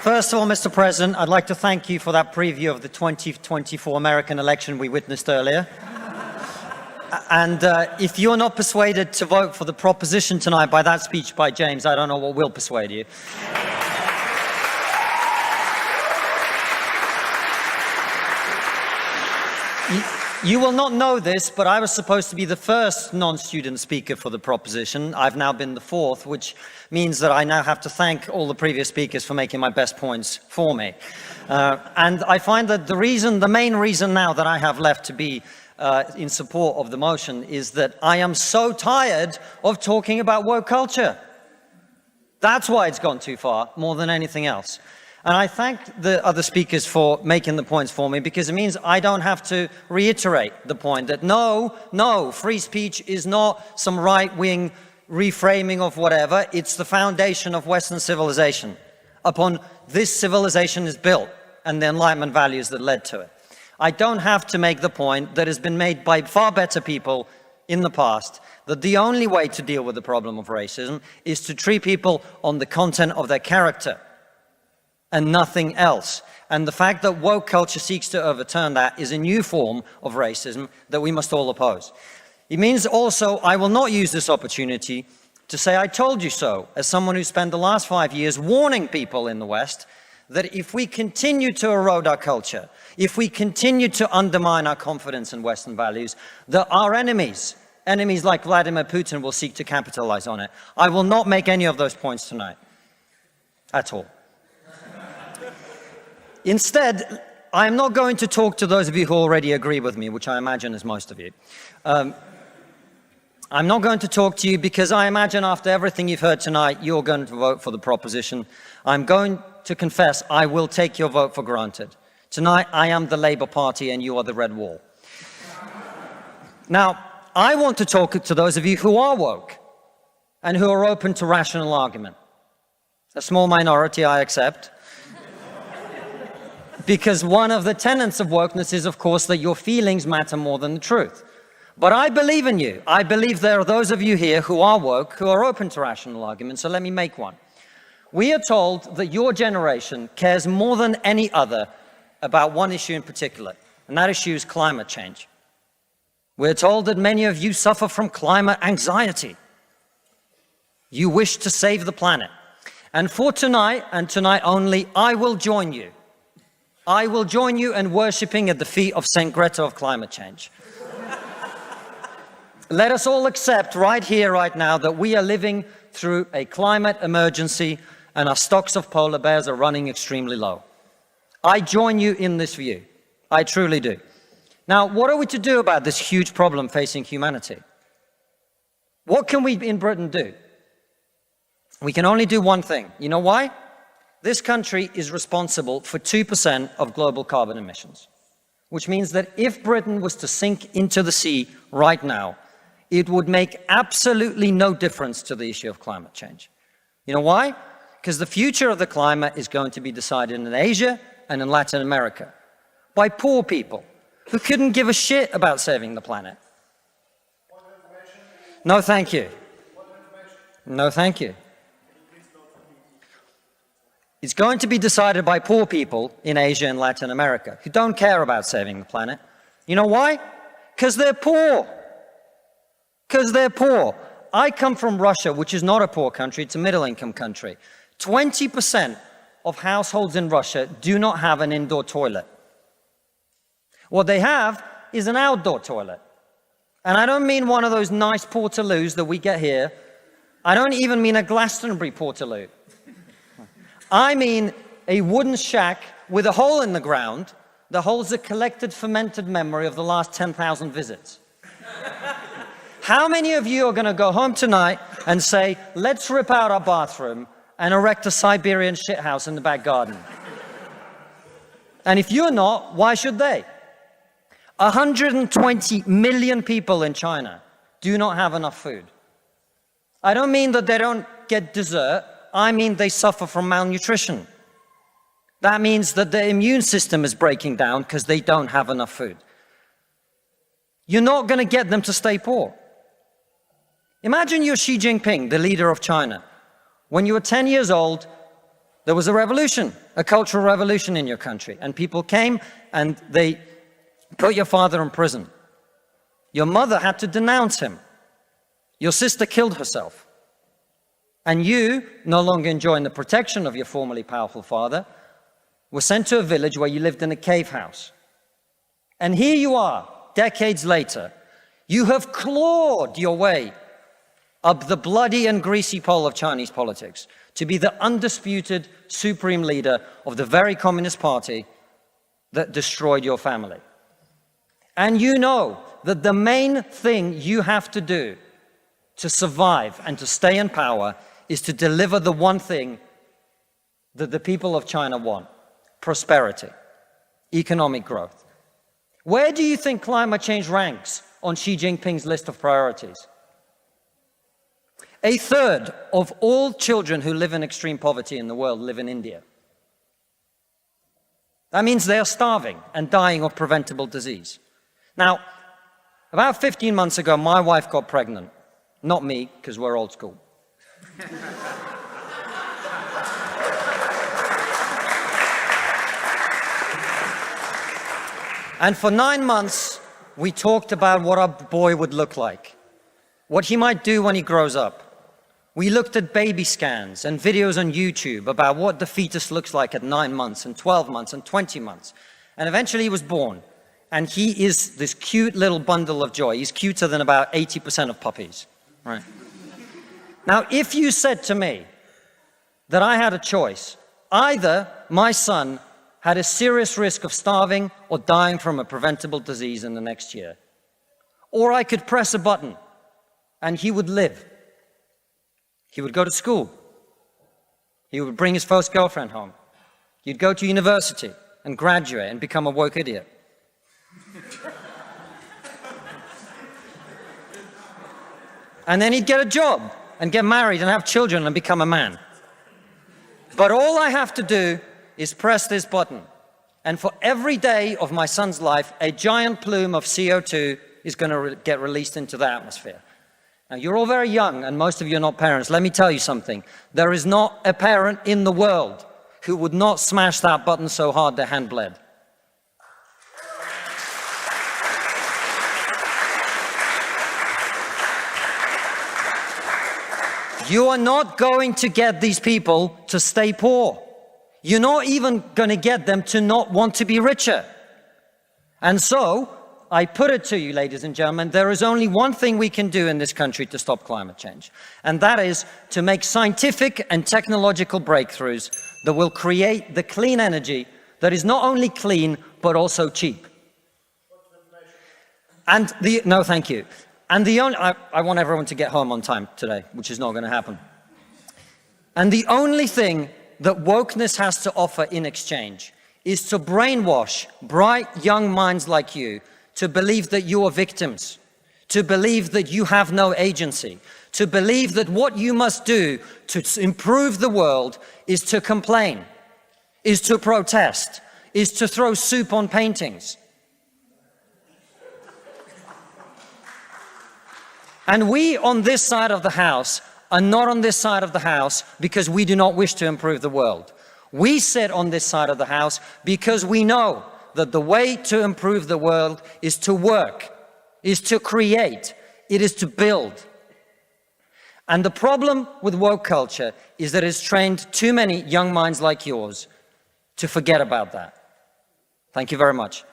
First of all, Mr. President, I'd like to thank you for that preview of the 2024 American election we witnessed earlier. And if you're not persuaded to vote for the proposition tonight by that speech by James, I don't know what will persuade you. You will not know this, but I was supposed to be the first non-student speaker for the proposition. I've now been the fourth, which means that I now have to thank all the previous speakers for making my best points for me. And I find that the main reason now that I have left to be in support of the motion is that I am so tired of talking about woke culture. That's why it's gone too far, more than anything else. And I thank the other speakers for making the points for me, because it means I don't have to reiterate the point that no, free speech is not some right-wing reframing of whatever. It's the foundation of Western civilization. Upon this civilization is built, and the Enlightenment values that led to it. I don't have to make the point that has been made by far better people in the past, that the only way to deal with the problem of racism is to treat people on the content of their character and nothing else. And the fact that woke culture seeks to overturn that is a new form of racism that we must all oppose. It means also I will not use this opportunity to say I told you so, as someone who spent the last 5 years warning people in the West that if we continue to erode our culture, if we continue to undermine our confidence in Western values, that our enemies like Vladimir Putin will seek to capitalize on it. I will not make any of those points tonight, at all. Instead, I am not going to talk to those of you who already agree with me, which I imagine is most of you. I'm not going to talk to you because I imagine after everything you've heard tonight, you're going to vote for the proposition. I'm going to confess I will take your vote for granted. Tonight, I am the Labour Party and you are the Red Wall. Now, I want to talk to those of you who are woke and who are open to rational argument. A small minority, I accept. Because one of the tenets of wokeness is, of course, that your feelings matter more than the truth. But I believe in you. I believe there are those of you here who are woke, who are open to rational argument, so let me make one. We are told that your generation cares more than any other about one issue in particular, and that issue is climate change. We're told that many of you suffer from climate anxiety. You wish to save the planet. And for tonight, and tonight only, I will join you. I will join you in worshipping at the feet of Saint Greta of climate change. Let us all accept right here, right now, that we are living through a climate emergency and our stocks of polar bears are running extremely low. I join you in this view. I truly do. Now, what are we to do about this huge problem facing humanity? What can we in Britain do? We can only do one thing. You know why? This country is responsible for 2% of global carbon emissions, which means that if Britain was to sink into the sea right now, it would make absolutely no difference to the issue of climate change. You know why? Because the future of the climate is going to be decided in Asia and in Latin America by poor people who couldn't give a shit about saving the planet. No, thank you. No, thank you. It's going to be decided by poor people in Asia and Latin America who don't care about saving the planet. You know why? Because they're poor. Because they're poor. I come from Russia, which is not a poor country, it's a middle-income country. 20% of households in Russia do not have an indoor toilet. What they have is an outdoor toilet. And I don't mean one of those nice portaloos that we get here. I don't even mean a Glastonbury portaloo. I mean a wooden shack with a hole in the ground that holds a collected fermented memory of the last 10,000 visits. How many of you are going to go home tonight and say, let's rip out our bathroom and erect a Siberian shithouse in the back garden? And if you're not, why should they? 120 million people in China do not have enough food. I don't mean that they don't get dessert. I mean they suffer from malnutrition. That means that their immune system is breaking down because they don't have enough food. You're not going to get them to stay poor. Imagine you're Xi Jinping, the leader of China. When you were 10 years old, there was a revolution, a cultural revolution in your country, and people came and they put your father in prison. Your mother had to denounce him. Your sister killed herself. And you, no longer enjoying the protection of your formerly powerful father, were sent to a village where you lived in a cave house. And here you are, decades later. You have clawed your way up the bloody and greasy pole of Chinese politics to be the undisputed supreme leader of the very Communist Party that destroyed your family. And you know that the main thing you have to do to survive and to stay in power is to deliver the one thing that the people of China want: prosperity, economic growth. Where do you think climate change ranks on Xi Jinping's list of priorities? A third of all children who live in extreme poverty in the world live in India. That means they are starving and dying of preventable disease. Now, about 15 months ago, my wife got pregnant. Not me, because we're old school. And for 9 months, we talked about what our boy would look like, what he might do when he grows up. We looked at baby scans and videos on YouTube about what the fetus looks like at 9 months and 12 months and 20 months. And eventually he was born. And he is this cute little bundle of joy. He's cuter than about 80% of puppies, right? Now, if you said to me that I had a choice, either my son had a serious risk of starving or dying from a preventable disease in the next year, or I could press a button and he would live. He would go to school. He would bring his first girlfriend home. He'd go to university and graduate and become a woke idiot. And then he'd get a job and get married and have children and become a man. But all I have to do is press this button. And for every day of my son's life, a giant plume of CO2 is going to get released into the atmosphere. Now, you're all very young, and most of you are not parents. Let me tell you something. There is not a parent in the world who would not smash that button so hard their hand bled. You are not going to get these people to stay poor. You're not even going to get them to not want to be richer. And so, I put it to you, ladies and gentlemen, there is only one thing we can do in this country to stop climate change. And that is to make scientific and technological breakthroughs that will create the clean energy that is not only clean, but also cheap. And no, thank you. And the only, I want everyone to get home on time today, which is not going to happen. And the only thing that wokeness has to offer in exchange is to brainwash bright young minds like you to believe that you are victims, to believe that you have no agency, to believe that what you must do to improve the world is to complain, is to protest, is to throw soup on paintings. And we on this side of the house are not on this side of the house because we do not wish to improve the world. We sit on this side of the house because we know that the way to improve the world is to work, is to create, it is to build. And the problem with woke culture is that it's trained too many young minds like yours to forget about that. Thank you very much.